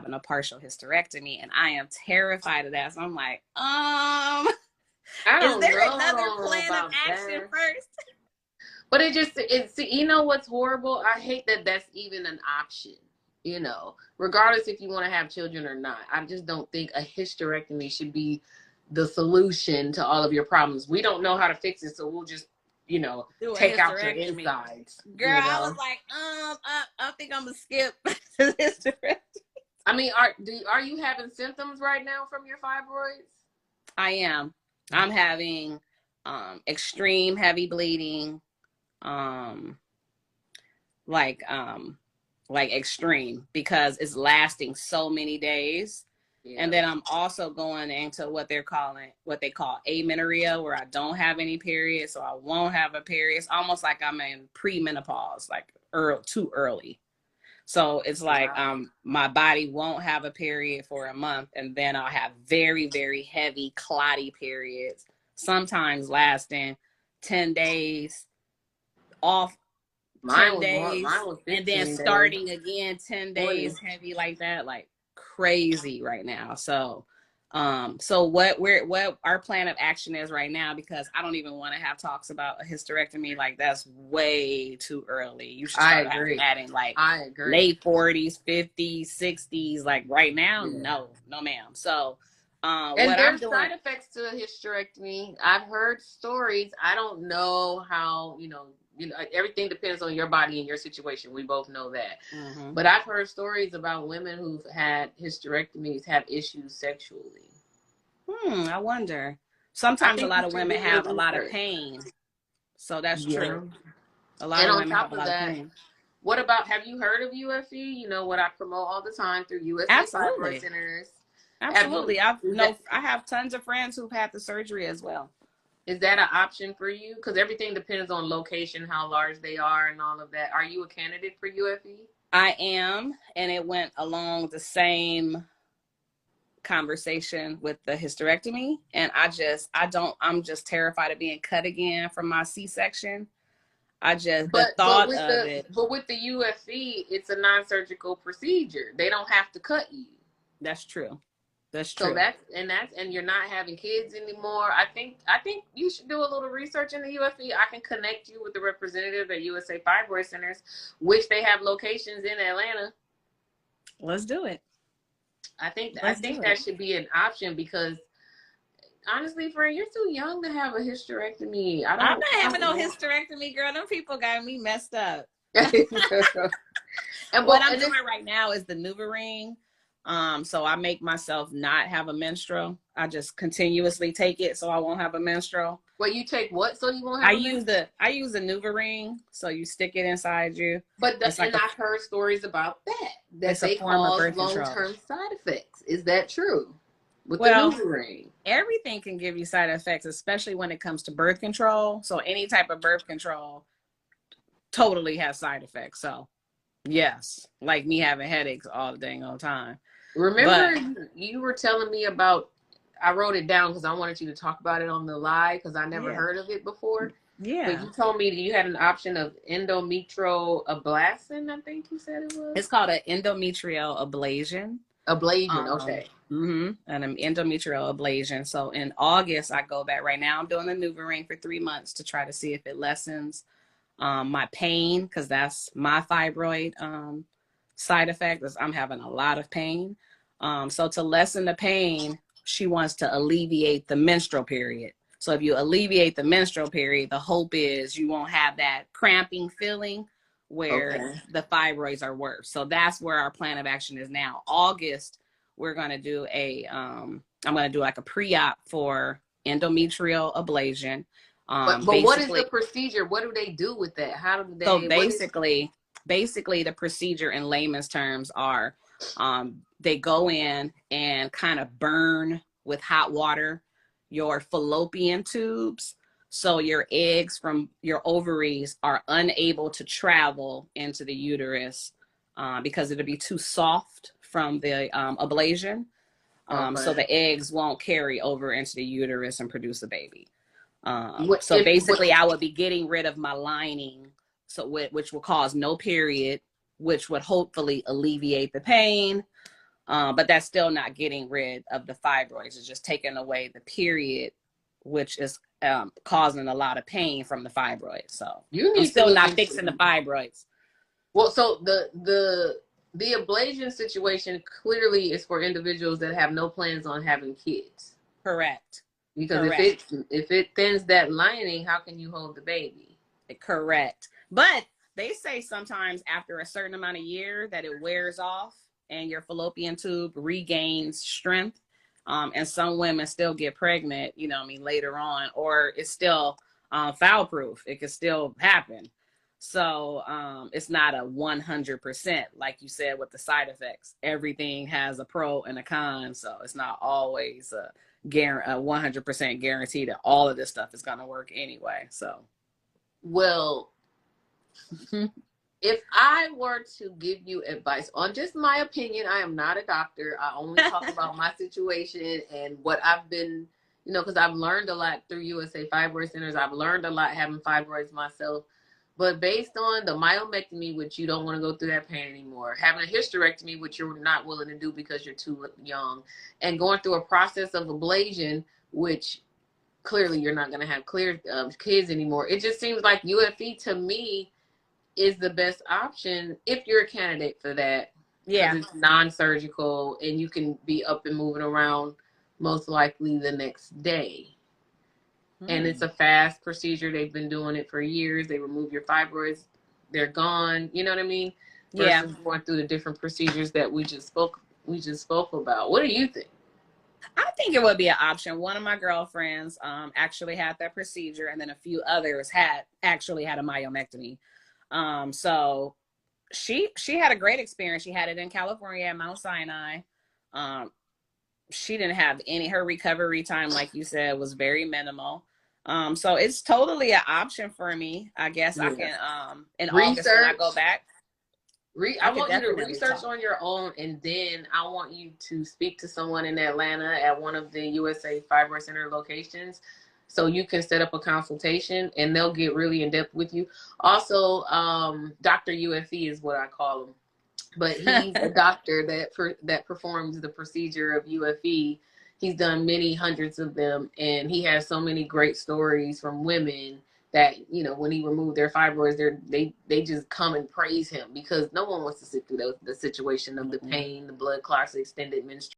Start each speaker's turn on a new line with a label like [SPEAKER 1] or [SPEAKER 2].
[SPEAKER 1] having a partial hysterectomy, and I am terrified of that. So I'm like,
[SPEAKER 2] I
[SPEAKER 1] is
[SPEAKER 2] don't
[SPEAKER 1] there
[SPEAKER 2] know
[SPEAKER 1] another plan of
[SPEAKER 2] about
[SPEAKER 1] action
[SPEAKER 2] that.
[SPEAKER 1] first?
[SPEAKER 2] But it's, you know what's horrible? I hate that that's even an option, you know, regardless if you want to have children or not. I just don't think a hysterectomy should be the solution to all of your problems. We don't know how to fix it, so we'll just, you know,
[SPEAKER 1] Do a
[SPEAKER 2] take out your
[SPEAKER 1] hysterectomy.
[SPEAKER 2] insides.
[SPEAKER 1] Girl,
[SPEAKER 2] you know?
[SPEAKER 1] I was like, I think I'm gonna skip the hysterectomy.
[SPEAKER 2] I mean, are you having symptoms right now from your fibroids?
[SPEAKER 1] I am. I'm having extreme heavy bleeding, like extreme, because it's lasting so many days. Yeah. And then I'm also going into what they call amenorrhea, where I don't have any periods, so I won't have a period. It's almost like I'm in premenopause, like too early. So it's like my body won't have a period for a month, and then I'll have very, very heavy, clotty periods, sometimes lasting 10 days, off 10 days, and then starting again 10 days, heavy like that, like crazy right now. So what our plan of action is right now, because I don't even want to have talks about a hysterectomy. Like, that's way too early. You should start adding like late 40s, 50s, 60s. Like right now, no ma'am. So
[SPEAKER 2] and what there's side effects to a hysterectomy. I've heard stories. I don't know how, you know, everything depends on your body and your situation. We both know that. Mm-hmm. But I've heard stories about women who've had hysterectomies have issues sexually.
[SPEAKER 1] I wonder. Sometimes a lot of women have a lot of pain. So that's true. A lot of women have a lot of pain.
[SPEAKER 2] What about, have you heard of UFE? You know what I promote all the time through USA Fibroid Centers.
[SPEAKER 1] Absolutely. I have tons of friends who've had the surgery as well.
[SPEAKER 2] Is that an option for you? Because everything depends on location, how large they are, and all of that. Are you a candidate for UFE?
[SPEAKER 1] I am, and it went along the same conversation with the hysterectomy. And I'm just terrified of being cut again from my C-section. The thought of it.
[SPEAKER 2] But with the UFE, it's a non-surgical procedure. They don't have to cut you.
[SPEAKER 1] That's true. That's true.
[SPEAKER 2] So and you're not having kids anymore. I think you should do a little research in the UFE. I can connect you with the representative at USA Fibroid Centers, which they have locations in Atlanta.
[SPEAKER 1] Let's do it.
[SPEAKER 2] I think that should be an option, because honestly, friend, you're too young to have a hysterectomy.
[SPEAKER 1] I'm not having no hysterectomy, girl. Them people got me messed up. And what I'm doing right now is the NuvaRing. So I make myself not have a menstrual. I just continuously take it so I won't have a menstrual.
[SPEAKER 2] Well, you take what so you won't have
[SPEAKER 1] I use the NuvaRing, so you stick it inside you.
[SPEAKER 2] But I've heard stories about that they cause long-term side effects. Is that true? With the NuvaRing?
[SPEAKER 1] Everything can give you side effects, especially when it comes to birth control. So any type of birth control totally has side effects. So yes, like me having headaches all the dang old time.
[SPEAKER 2] Remember, you were telling me about, I wrote it down because I wanted you to talk about it on the live, because I never heard of it before. Yeah. But you told me that you had an option of endometrial ablation, I think you said it was.
[SPEAKER 1] It's called an endometrial ablation.
[SPEAKER 2] Okay.
[SPEAKER 1] And an endometrial ablation. So in August, I go back. Right now, I'm doing the NuvaRing for 3 months to try to see if it lessens my pain, because that's my fibroid side effect, is I'm having a lot of pain. So to lessen the pain, she wants to alleviate the menstrual period. So if you alleviate the menstrual period, the hope is you won't have that cramping feeling where the fibroids are worse. So that's where our plan of action is now. August, we're going to do I'm going to do like a pre-op for endometrial ablation.
[SPEAKER 2] But what is the procedure? What do they do with that? How do they?
[SPEAKER 1] So basically the procedure in layman's terms are, they go in and kind of burn with hot water your fallopian tubes, so your eggs from your ovaries are unable to travel into the uterus because it'll be too soft from the ablation. So the eggs won't carry over into the uterus and produce a baby. So basically I would be getting rid of my lining, which will cause no period, which would hopefully alleviate the pain. But that's still not getting rid of the fibroids. It's just taking away the period, which is causing a lot of pain from the fibroids. So
[SPEAKER 2] You
[SPEAKER 1] I'm
[SPEAKER 2] need to
[SPEAKER 1] still
[SPEAKER 2] look
[SPEAKER 1] not
[SPEAKER 2] into.
[SPEAKER 1] fixing the fibroids.
[SPEAKER 2] Well, so the ablation situation clearly is for individuals that have no plans on having kids.
[SPEAKER 1] Correct.
[SPEAKER 2] Because
[SPEAKER 1] Correct.
[SPEAKER 2] if it thins that lining, how can you hold the baby?
[SPEAKER 1] Correct. But they say sometimes after a certain amount of year that it wears off and your fallopian tube regains strength. And some women still get pregnant, you know, I mean, later on, or it's still foul proof. It could still happen. So it's not a 100%, like you said, with the side effects. Everything has a pro and a con. So it's not always a 100% guarantee that all of this stuff is going to work anyway. So,
[SPEAKER 2] well, if I were to give you advice on just my opinion, I am not a doctor. I only talk about my situation and what I've been, because I've learned a lot through USA Fibroid Centers. I've learned a lot having fibroids myself. But based on the myomectomy, which you don't want to go through that pain anymore, having a hysterectomy, which you're not willing to do because you're too young, and going through a process of ablation, which clearly you're not going to have clear kids anymore. It just seems like UFE to me is the best option if you're a candidate for that.
[SPEAKER 1] yeah.
[SPEAKER 2] Because it's non-surgical and you can be up and moving around most likely the next day. And it's a fast procedure. They've been doing it for years. They remove your fibroids. They're gone. You know what I mean?
[SPEAKER 1] Yeah.
[SPEAKER 2] Versus going through the different procedures that we just spoke about. What do you think?
[SPEAKER 1] I think it would be an option. One of my girlfriends actually had that procedure, and then a few others actually had a myomectomy. So she had a great experience. She had it in California at Mount Sinai. She didn't have her recovery time, like you said, was very minimal. So it's totally an option for me. I guess I can in August when I go back.
[SPEAKER 2] I want you to research on your own, and then I want you to speak to someone in Atlanta at one of the USA Fibroid Center locations so you can set up a consultation, and they'll get really in-depth with you. Also, Dr. UFE is what I call him. But he's a doctor that performs the procedure of UFE. He's done many hundreds of them, and he has so many great stories from women that, when he removed their fibroids, they just come and praise him because no one wants to sit through the situation of the pain, the blood clots, the extended menstruation.